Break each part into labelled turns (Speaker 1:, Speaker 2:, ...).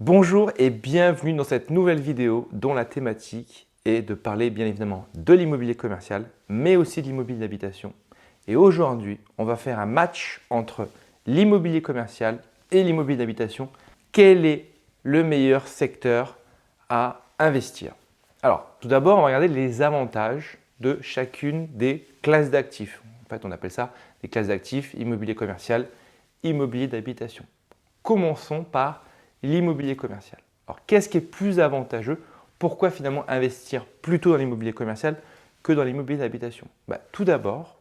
Speaker 1: Bonjour et bienvenue dans cette nouvelle vidéo dont la thématique est de parler bien évidemment de l'immobilier commercial mais aussi de l'immobilier d'habitation. Et aujourd'hui, on va faire un match entre l'immobilier commercial et l'immobilier d'habitation. Quel est le meilleur secteur à investir? Alors, tout d'abord, on va regarder les avantages de chacune des classes d'actifs. En fait, on appelle ça des classes d'actifs, immobilier commercial, immobilier d'habitation. Commençons par l'immobilier commercial. Alors, qu'est-ce qui est plus avantageux? Pourquoi finalement investir plutôt dans l'immobilier commercial que dans l'immobilier d'habitation? Tout d'abord,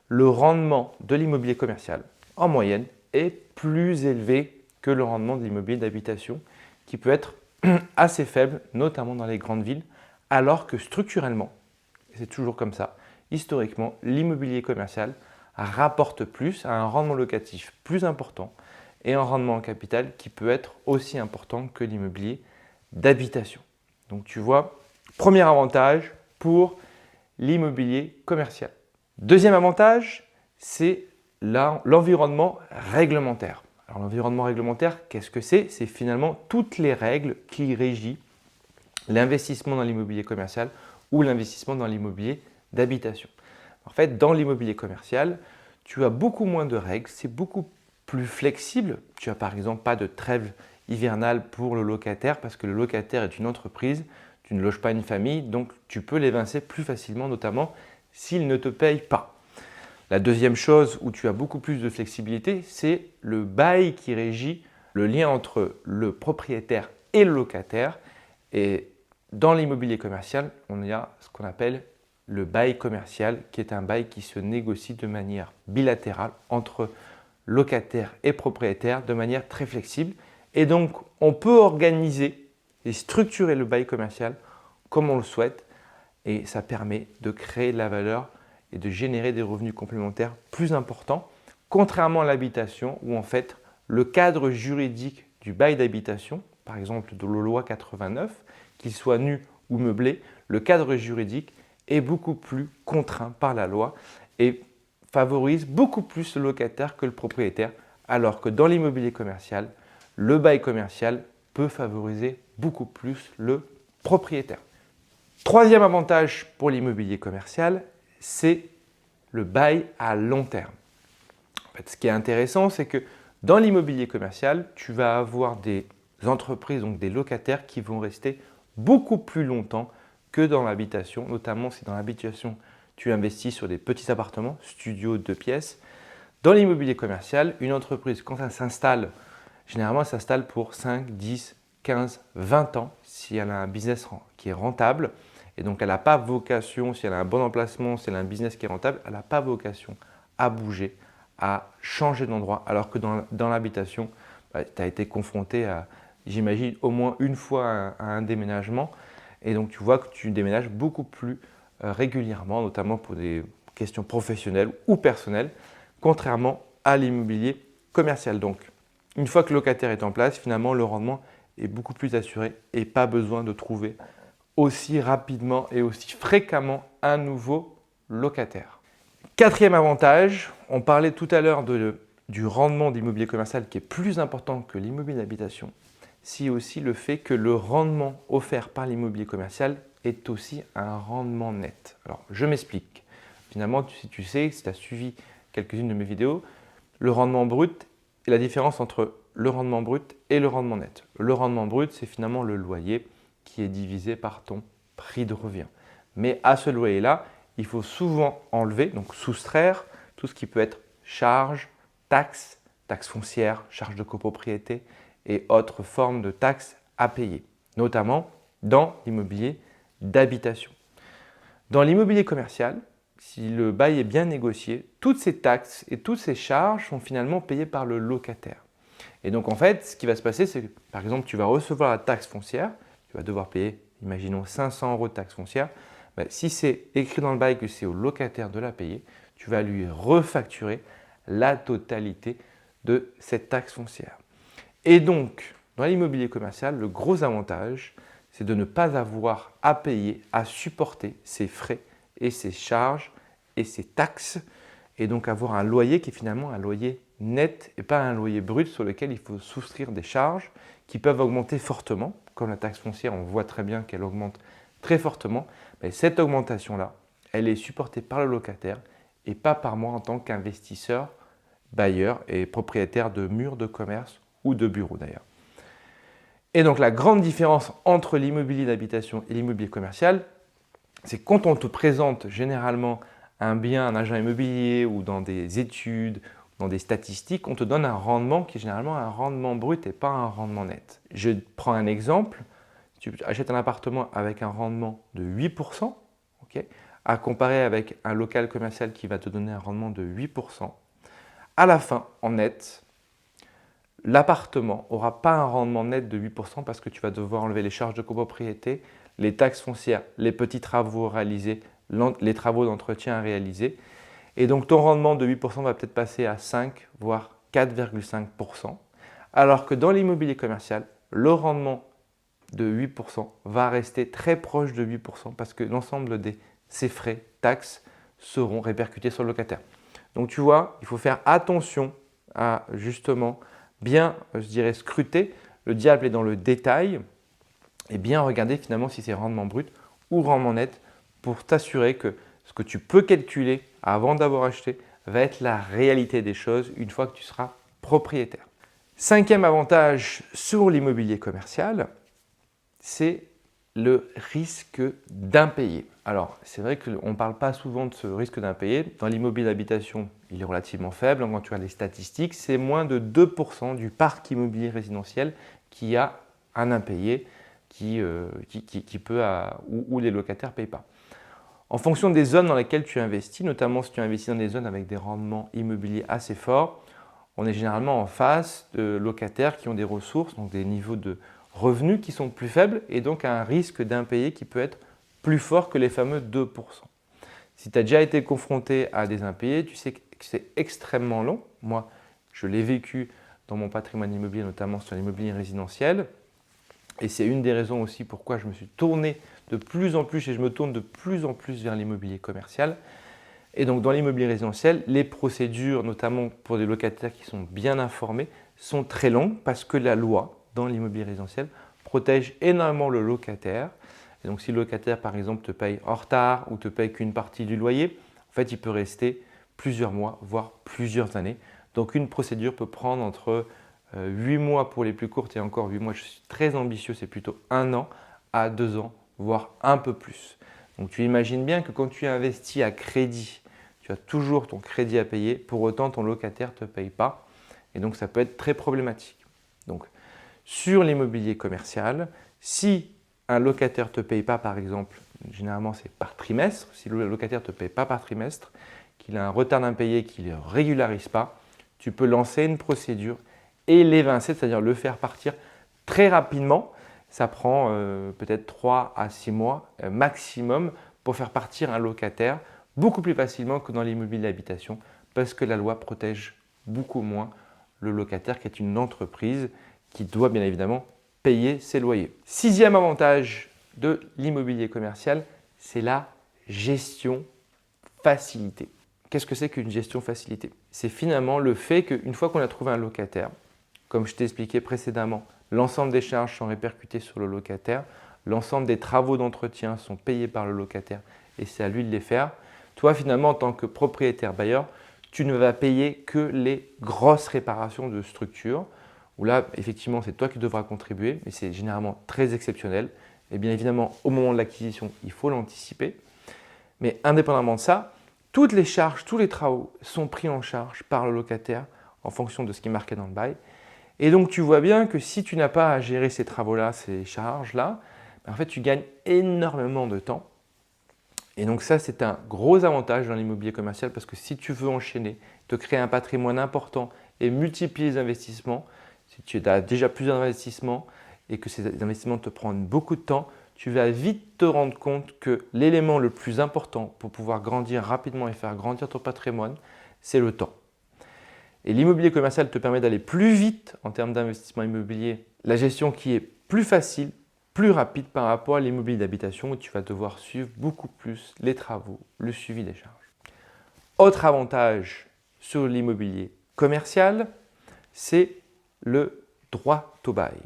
Speaker 1: le rendement de l'immobilier commercial, en moyenne, est plus élevé que le rendement de l'immobilier d'habitation, qui peut être assez faible, notamment dans les grandes villes, alors que structurellement, et c'est toujours comme ça, historiquement, l'immobilier commercial rapporte plus, a un rendement locatif plus important et un rendement en capital qui peut être aussi important que l'immobilier d'habitation. Donc tu vois, premier avantage pour l'immobilier commercial. Deuxième avantage, c'est l'environnement réglementaire. Alors l'environnement réglementaire, qu'est-ce que c'est? C'est finalement toutes les règles qui régissent l'investissement dans l'immobilier commercial ou l'investissement dans l'immobilier d'habitation. En fait, dans l'immobilier commercial, tu as beaucoup moins de règles, c'est beaucoup plus flexible. Tu n'as par exemple pas de trêve hivernale pour le locataire parce que le locataire est une entreprise, tu ne loges pas une famille, donc tu peux l'évincer plus facilement, notamment s'il ne te paye pas. La deuxième chose où tu as beaucoup plus de flexibilité, c'est le bail qui régit le lien entre le propriétaire et le locataire. Et dans l'immobilier commercial, on a ce qu'on appelle le bail commercial, qui est un bail qui se négocie de manière bilatérale entre locataire et propriétaire de manière très flexible. Et donc, on peut organiser et structurer le bail commercial comme on le souhaite. Et ça permet de créer de la valeur et de générer des revenus complémentaires plus importants, contrairement à l'habitation où en fait le cadre juridique du bail d'habitation, par exemple de la loi 89, qu'il soit nu ou meublé, le cadre juridique est beaucoup plus contraint par la loi et favorise beaucoup plus le locataire que le propriétaire, alors que dans l'immobilier commercial, le bail commercial peut favoriser beaucoup plus le propriétaire. Troisième avantage pour l'immobilier commercial, c'est le bail à long terme. En fait, ce qui est intéressant, c'est que dans l'immobilier commercial, tu vas avoir des entreprises, donc des locataires qui vont rester beaucoup plus longtemps que dans l'habitation, notamment si dans l'habitation, tu investis sur des petits appartements, studios, 2 pièces. Dans l'immobilier commercial, une entreprise, quand elle s'installe, généralement, elle s'installe pour 5, 10, 15, 20 ans si elle a un business qui est rentable. Et donc, elle n'a pas vocation, si elle a un bon emplacement, si elle a un business qui est rentable, elle n'a pas vocation à bouger, à changer d'endroit. Alors que dans l'habitation, tu as été confronté à, j'imagine, au moins une fois à un déménagement. Et donc, tu vois que tu déménages beaucoup plus régulièrement, notamment pour des questions professionnelles ou personnelles, contrairement à l'immobilier commercial. Donc, une fois que le locataire est en place, finalement, le rendement est beaucoup plus assuré et pas besoin de trouver aussi rapidement et aussi fréquemment un nouveau locataire. Quatrième avantage, on parlait tout à l'heure du rendement d'immobilier commercial qui est plus important que l'immobilier d'habitation, c'est aussi le fait que le rendement offert par l'immobilier commercial est aussi un rendement net. Alors, je m'explique. Finalement, si tu sais, si tu as suivi quelques-unes de mes vidéos, le rendement brut est la différence entre le rendement brut et le rendement net. Le rendement brut, c'est finalement le loyer qui est divisé par ton prix de revient. Mais à ce loyer-là, il faut souvent enlever, donc soustraire tout ce qui peut être charges, taxes, taxes foncières, charges de copropriété et autres formes de taxes à payer, notamment dans l'immobilier d'habitation. Dans l'immobilier commercial, si le bail est bien négocié, toutes ces taxes et toutes ces charges sont finalement payées par le locataire. Et donc en fait, ce qui va se passer, c'est que par exemple, tu vas recevoir la taxe foncière, tu vas devoir payer, imaginons 500 € de taxe foncière. Si c'est écrit dans le bail que c'est au locataire de la payer, tu vas lui refacturer la totalité de cette taxe foncière. Et donc, dans l'immobilier commercial, le gros avantage, c'est de ne pas avoir à payer, à supporter ses frais et ses charges et ses taxes, et donc avoir un loyer qui est finalement un loyer net et pas un loyer brut sur lequel il faut souscrire des charges qui peuvent augmenter fortement. Comme la taxe foncière, on voit très bien qu'elle augmente très fortement. Mais cette augmentation-là, elle est supportée par le locataire et pas par moi en tant qu'investisseur, bailleur et propriétaire de murs de commerce ou de bureaux d'ailleurs. Et donc la grande différence entre l'immobilier d'habitation et l'immobilier commercial, c'est quand on te présente généralement un bien, un agent immobilier ou dans des études, dans des statistiques, on te donne un rendement qui est généralement un rendement brut et pas un rendement net. Je prends un exemple, tu achètes un appartement avec un rendement de 8%, okay, à comparer avec un local commercial qui va te donner un rendement de 8%. À la fin, en net, l'appartement n'aura pas un rendement net de 8% parce que tu vas devoir enlever les charges de copropriété, les taxes foncières, les petits travaux réalisés, les travaux d'entretien à réaliser. Et donc ton rendement de 8% va peut-être passer à 5, voire 4,5%. Alors que dans l'immobilier commercial, le rendement de 8% va rester très proche de 8% parce que l'ensemble de ces frais, taxes, seront répercutés sur le locataire. Donc tu vois, il faut faire attention à justement bien, je dirais, scruter. Le diable est dans le détail et bien regarder finalement si c'est rendement brut ou rendement net pour t'assurer que ce que tu peux calculer avant d'avoir acheté va être la réalité des choses une fois que tu seras propriétaire. Cinquième avantage sur l'immobilier commercial, c'est le risque d'impayé. Alors, c'est vrai qu'on ne parle pas souvent de ce risque d'impayé. Dans l'immobilier d'habitation, il est relativement faible. Quand tu as les statistiques, c'est moins de 2% du parc immobilier résidentiel qui a un impayé où les locataires ne payent pas. En fonction des zones dans lesquelles tu investis, notamment si tu investis dans des zones avec des rendements immobiliers assez forts, on est généralement en face de locataires qui ont des ressources, donc des niveaux de revenus qui sont plus faibles et donc un risque d'impayé qui peut être plus fort que les fameux 2%. Si tu as déjà été confronté à des impayés, tu sais que c'est extrêmement long. Moi, je l'ai vécu dans mon patrimoine immobilier, notamment sur l'immobilier résidentiel. Et c'est une des raisons aussi pourquoi je me suis tourné de plus en plus et je me tourne de plus en plus vers l'immobilier commercial. Et donc dans l'immobilier résidentiel, les procédures, notamment pour des locataires qui sont bien informés, sont très longues parce que la loi dans l'immobilier résidentiel protège énormément le locataire. Et donc si le locataire par exemple te paye en retard ou te paye qu'une partie du loyer, en fait il peut rester plusieurs mois, voire plusieurs années. Donc une procédure peut prendre entre 8 mois pour les plus courtes et encore 8 mois, je suis très ambitieux, c'est plutôt 1 an à 2 ans, voire un peu plus. Donc tu imagines bien que quand tu investis à crédit, tu as toujours ton crédit à payer, pour autant ton locataire ne te paye pas et donc ça peut être très problématique. Donc sur l'immobilier commercial, si un locataire ne te paye pas par exemple, généralement c'est par trimestre, si le locataire ne te paye pas par trimestre, qu'il a un retard d'impayé, qu'il ne régularise pas, tu peux lancer une procédure et l'évincer, c'est-à-dire le faire partir très rapidement. Ça prend peut-être 3 à 6 mois maximum pour faire partir un locataire beaucoup plus facilement que dans l'immobilier d'habitation parce que la loi protège beaucoup moins le locataire qui est une entreprise qui doit bien évidemment payer ses loyers. Sixième avantage de l'immobilier commercial, c'est la gestion facilitée. Qu'est-ce que c'est qu'une gestion facilitée? C'est finalement le fait qu'une fois qu'on a trouvé un locataire, comme je t'ai expliqué précédemment, l'ensemble des charges sont répercutées sur le locataire, l'ensemble des travaux d'entretien sont payés par le locataire et c'est à lui de les faire. Toi, finalement, en tant que propriétaire bailleur, tu ne vas payer que les grosses réparations de structure, où là, effectivement, c'est toi qui devras contribuer, mais c'est généralement très exceptionnel. Et bien évidemment, au moment de l'acquisition, il faut l'anticiper. Mais indépendamment de ça, toutes les charges, tous les travaux sont pris en charge par le locataire en fonction de ce qui est marqué dans le bail. Et donc, tu vois bien que si tu n'as pas à gérer ces travaux-là, ces charges-là, en fait, tu gagnes énormément de temps. Et donc ça, c'est un gros avantage dans l'immobilier commercial parce que si tu veux enchaîner, te créer un patrimoine important et multiplier les investissements, si tu as déjà plusieurs investissements et que ces investissements te prennent beaucoup de temps, tu vas vite te rendre compte que l'élément le plus important pour pouvoir grandir rapidement et faire grandir ton patrimoine, c'est le temps. Et l'immobilier commercial te permet d'aller plus vite en termes d'investissement immobilier, la gestion qui est plus facile, plus rapide par rapport à l'immobilier d'habitation où tu vas devoir suivre beaucoup plus les travaux, le suivi des charges. Autre avantage sur l'immobilier commercial, c'est le droit au bail.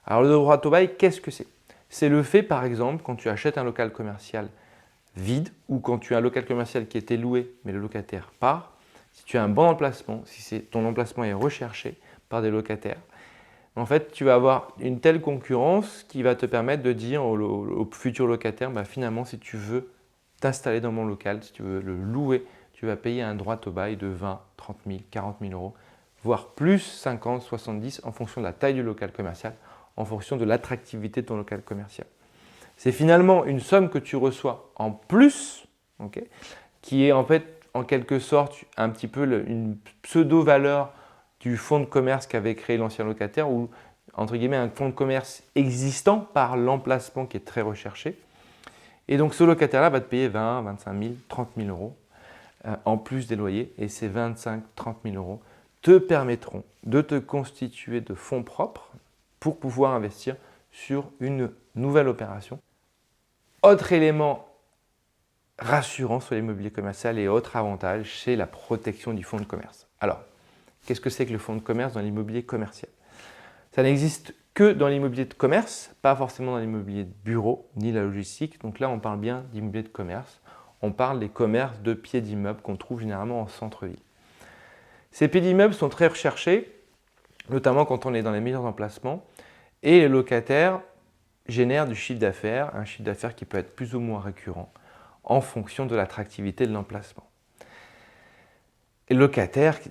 Speaker 1: Alors le droit au bail, qu'est-ce que c'est? C'est le fait, par exemple, quand tu achètes un local commercial vide ou quand tu as un local commercial qui était loué mais le locataire part, si tu as un bon emplacement, si ton emplacement est recherché par des locataires, en fait, tu vas avoir une telle concurrence qui va te permettre de dire au futur locataire, bah, finalement, si tu veux t'installer dans mon local, si tu veux le louer, tu vas payer un droit au bail de 20, 30 000, 40 000 euros, voire plus 50, 70 en fonction de la taille du local commercial, en fonction de l'attractivité de ton local commercial. C'est finalement une somme que tu reçois en plus, okay, qui est en fait en quelque sorte un petit peu une pseudo-valeur du fonds de commerce qu'avait créé l'ancien locataire ou entre guillemets un fonds de commerce existant par l'emplacement qui est très recherché. Et donc ce locataire-là va te payer 20, 25 000, 30 000 euros en plus des loyers et ces 25, 30 000 euros te permettront de te constituer de fonds propres pour pouvoir investir sur une nouvelle opération. Autre élément rassurant sur l'immobilier commercial et autre avantage, c'est la protection du fonds de commerce. Alors, qu'est-ce que c'est que le fonds de commerce dans l'immobilier commercial? Ça n'existe que dans l'immobilier de commerce, pas forcément dans l'immobilier de bureau ni la logistique. Donc là, on parle bien d'immobilier de commerce. On parle des commerces de pieds d'immeubles qu'on trouve généralement en centre-ville. Ces pieds d'immeubles sont très recherchés, notamment quand on est dans les meilleurs emplacements. Et les locataires génèrent du chiffre d'affaires, un chiffre d'affaires qui peut être plus ou moins récurrent en fonction de l'attractivité de l'emplacement. Et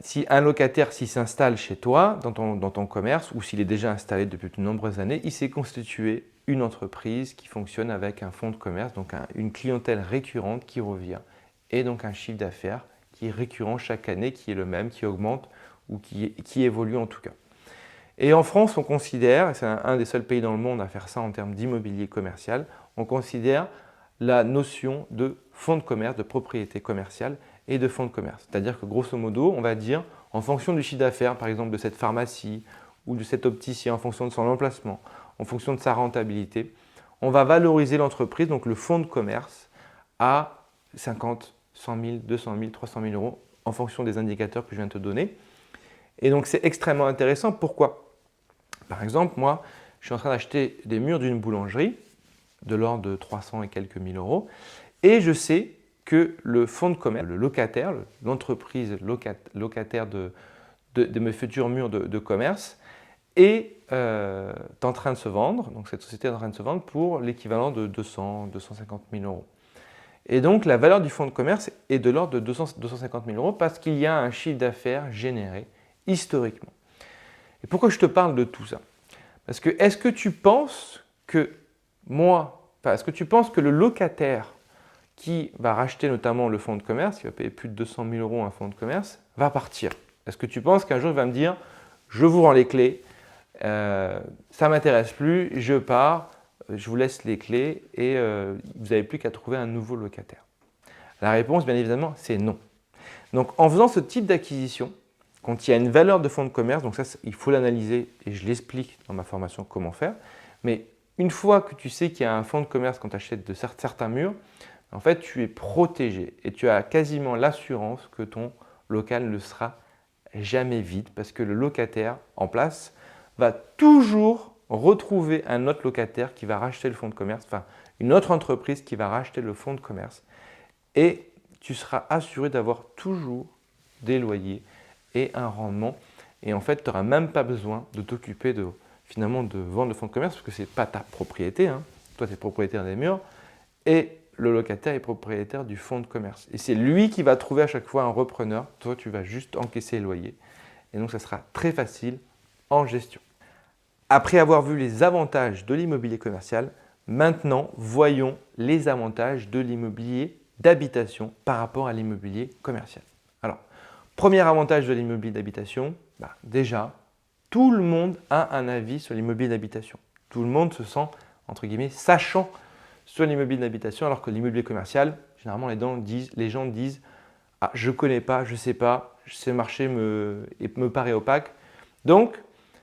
Speaker 1: si un locataire s'installe chez toi, dans ton commerce, ou s'il est déjà installé depuis de nombreuses années, il s'est constitué une entreprise qui fonctionne avec un fonds de commerce, donc une clientèle récurrente qui revient, et donc un chiffre d'affaires qui est récurrent chaque année, qui est le même, qui augmente ou qui évolue en tout cas. Et en France, on considère, et c'est un des seuls pays dans le monde à faire ça en termes d'immobilier commercial, on considère la notion de fonds de commerce, de propriété commerciale et de fonds de commerce. C'est-à-dire que grosso modo, on va dire, en fonction du chiffre d'affaires, par exemple de cette pharmacie ou de cet opticien, en fonction de son emplacement, en fonction de sa rentabilité, on va valoriser l'entreprise, donc le fonds de commerce, à 50, 100 000, 200 000, 300 000 euros, en fonction des indicateurs que je viens de te donner. Et donc c'est extrêmement intéressant. Pourquoi? Par exemple, moi, je suis en train d'acheter des murs d'une boulangerie de l'ordre de 300 et quelques mille euros et je sais que le fonds de commerce, le locataire, l'entreprise locataire de mes futurs murs de commerce est en train de se vendre, donc cette société est en train de se vendre pour l'équivalent de 200, 250 000 euros. Et donc la valeur du fonds de commerce est de l'ordre de 200, 250 000 euros parce qu'il y a un chiffre d'affaires généré historiquement. Et pourquoi je te parle de tout ça? Parce que est-ce que tu penses que est-ce que tu penses que le locataire qui va racheter notamment le fonds de commerce, qui va payer plus de 200 000 euros un fonds de commerce, va partir? Est-ce que tu penses qu'un jour il va me dire « je vous rends les clés, ça ne m'intéresse plus, je pars, je vous laisse les clés et vous n'avez plus qu'à trouver un nouveau locataire ». La réponse, bien évidemment, c'est non. Donc en faisant ce type d'acquisition, quand il y a une valeur de fonds de commerce, donc ça, il faut l'analyser et je l'explique dans ma formation comment faire. Mais une fois que tu sais qu'il y a un fonds de commerce quand tu achètes certains murs, en fait, tu es protégé et tu as quasiment l'assurance que ton local ne sera jamais vide parce que le locataire en place va toujours retrouver un autre locataire qui va racheter le fonds de commerce, enfin une autre entreprise qui va racheter le fonds de commerce et tu seras assuré d'avoir toujours des loyers et un rendement. Et en fait, tu n'auras même pas besoin de t'occuper finalement de vendre le fonds de commerce parce que ce n'est pas ta propriété. Hein. Toi, tu es propriétaire des murs et le locataire est propriétaire du fonds de commerce. Et c'est lui qui va trouver à chaque fois un repreneur. Toi, tu vas juste encaisser les loyers. Et donc, ça sera très facile en gestion. Après avoir vu les avantages de l'immobilier commercial, maintenant, voyons les avantages de l'immobilier d'habitation par rapport à l'immobilier commercial. Alors, premier avantage de l'immobilier d'habitation, déjà, tout le monde a un avis sur l'immobilier d'habitation. Tout le monde se sent, entre guillemets, sachant sur l'immobilier d'habitation, alors que l'immobilier commercial, généralement, les gens disent « Ah, je ne connais pas, je ne sais pas, ce marché me paraît opaque ». Donc,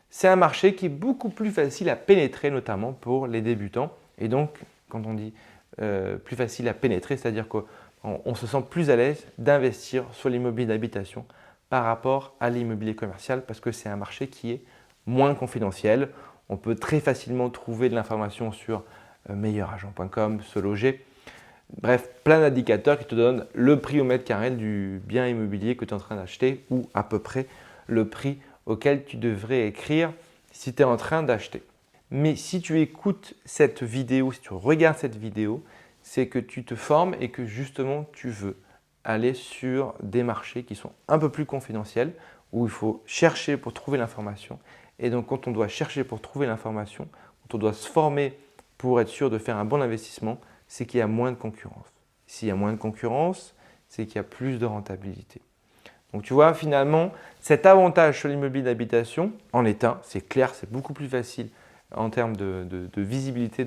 Speaker 1: c'est un marché qui est beaucoup plus facile à pénétrer, notamment pour les débutants. Et donc, quand on dit plus facile à pénétrer, c'est-à-dire qu'on se sent plus à l'aise d'investir sur l'immobilier d'habitation par rapport à l'immobilier commercial parce que c'est un marché qui est moins confidentiel. On peut très facilement trouver de l'information sur meilleuragent.com, Se Loger. Bref, plein d'indicateurs qui te donnent le prix au mètre carré du bien immobilier que tu es en train d'acheter ou à peu près le prix auquel tu devrais écrire si tu es en train d'acheter. Mais si tu écoutes cette vidéo, si tu regardes cette vidéo, c'est que tu te formes et que justement tu veux aller sur des marchés qui sont un peu plus confidentiels où il faut chercher pour trouver l'information. Et donc quand on doit chercher pour trouver l'information, quand on doit se former pour être sûr de faire un bon investissement, c'est qu'il y a moins de concurrence. S'il y a moins de concurrence, c'est qu'il y a plus de rentabilité. Donc tu vois, finalement, cet avantage sur l'immobilier d'habitation, en est un, c'est clair, c'est beaucoup plus facile en termes de visibilité,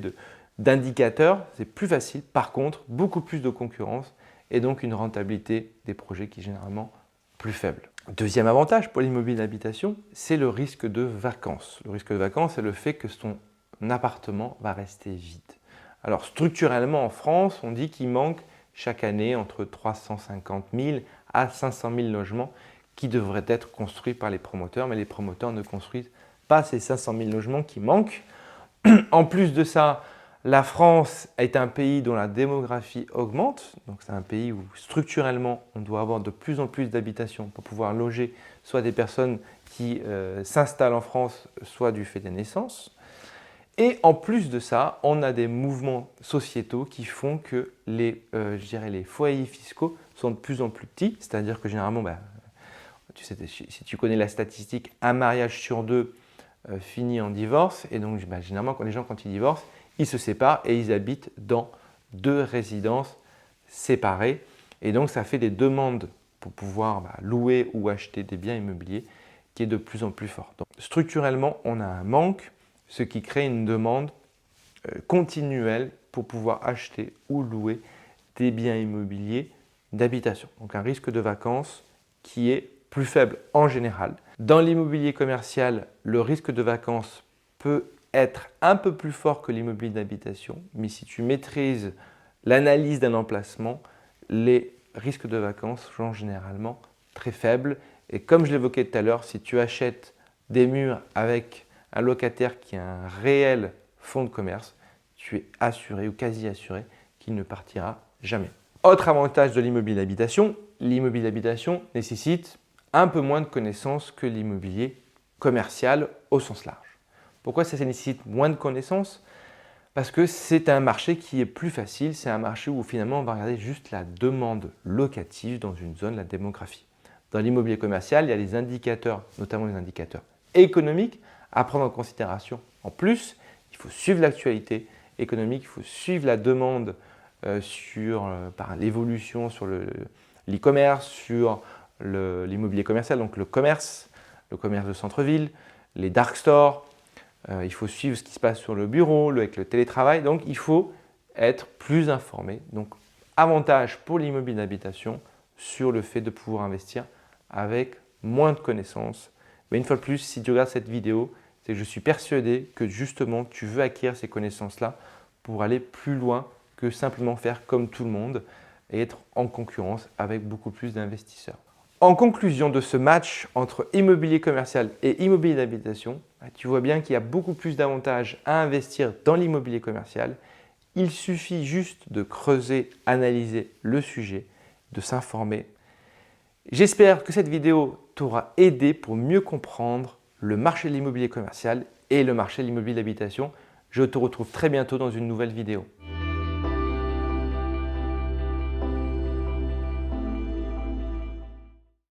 Speaker 1: d'indicateurs, c'est plus facile. Par contre, beaucoup plus de concurrence et donc une rentabilité des projets qui est généralement plus faible. Deuxième avantage pour l'immobilier d'habitation, c'est le risque de vacances. Le risque de vacances, c'est le fait que ton appartement va rester vide. Alors structurellement en France, on dit qu'il manque chaque année entre 350 000 à 500 000 logements qui devraient être construits par les promoteurs, mais les promoteurs ne construisent pas ces 500 000 logements qui manquent. En plus de ça, la France est un pays dont la démographie augmente, donc c'est un pays où structurellement on doit avoir de plus en plus d'habitations pour pouvoir loger soit des personnes qui s'installent en France, soit du fait des naissances. Et en plus de ça, on a des mouvements sociétaux qui font que les foyers fiscaux sont de plus en plus petits, c'est-à-dire que généralement, tu sais, si tu connais la statistique, un mariage sur deux finit en divorce, et donc généralement quand les gens quand ils divorcent, ils se séparent et ils habitent dans deux résidences séparées, et donc ça fait des demandes pour pouvoir louer ou acheter des biens immobiliers qui est de plus en plus forte. Donc, structurellement, on a un manque, ce qui crée une demande continuelle pour pouvoir acheter ou louer des biens immobiliers d'habitation. Donc un risque de vacances qui est plus faible en général. Dans l'immobilier commercial, le risque de vacances peut être un peu plus fort que l'immobilier d'habitation, mais si tu maîtrises l'analyse d'un emplacement, les risques de vacances sont généralement très faibles. Et comme je l'évoquais tout à l'heure, si tu achètes des murs avec un locataire qui a un réel fonds de commerce, tu es assuré ou quasi assuré qu'il ne partira jamais. Autre avantage de l'immobilier d'habitation, l'immobilier d'habitation nécessite un peu moins de connaissances que l'immobilier commercial au sens large. Pourquoi ça nécessite moins de connaissances? Parce que c'est un marché qui est plus facile, c'est un marché où finalement on va regarder juste la demande locative dans une zone, la démographie. Dans l'immobilier commercial, il y a les indicateurs, notamment les indicateurs économiques, à prendre en considération. En plus, il faut suivre l'actualité économique, il faut suivre la demande par l'évolution sur l'e-commerce, sur l'immobilier commercial, donc le commerce de centre-ville, les dark stores. Il faut suivre ce qui se passe sur le bureau, avec le télétravail. Donc, il faut être plus informé. Donc, avantage pour l'immobilier d'habitation sur le fait de pouvoir investir avec moins de connaissances. Mais une fois de plus, si tu regardes cette vidéo, c'est que je suis persuadé que justement, tu veux acquérir ces connaissances-là pour aller plus loin que simplement faire comme tout le monde et être en concurrence avec beaucoup plus d'investisseurs. En conclusion de ce match entre immobilier commercial et immobilier d'habitation, tu vois bien qu'il y a beaucoup plus d'avantages à investir dans l'immobilier commercial. Il suffit juste de creuser, analyser le sujet, de s'informer. J'espère que cette vidéo t'aura aidé pour mieux comprendre le marché de l'immobilier commercial et le marché de l'immobilier d'habitation. Je te retrouve très bientôt dans une nouvelle vidéo.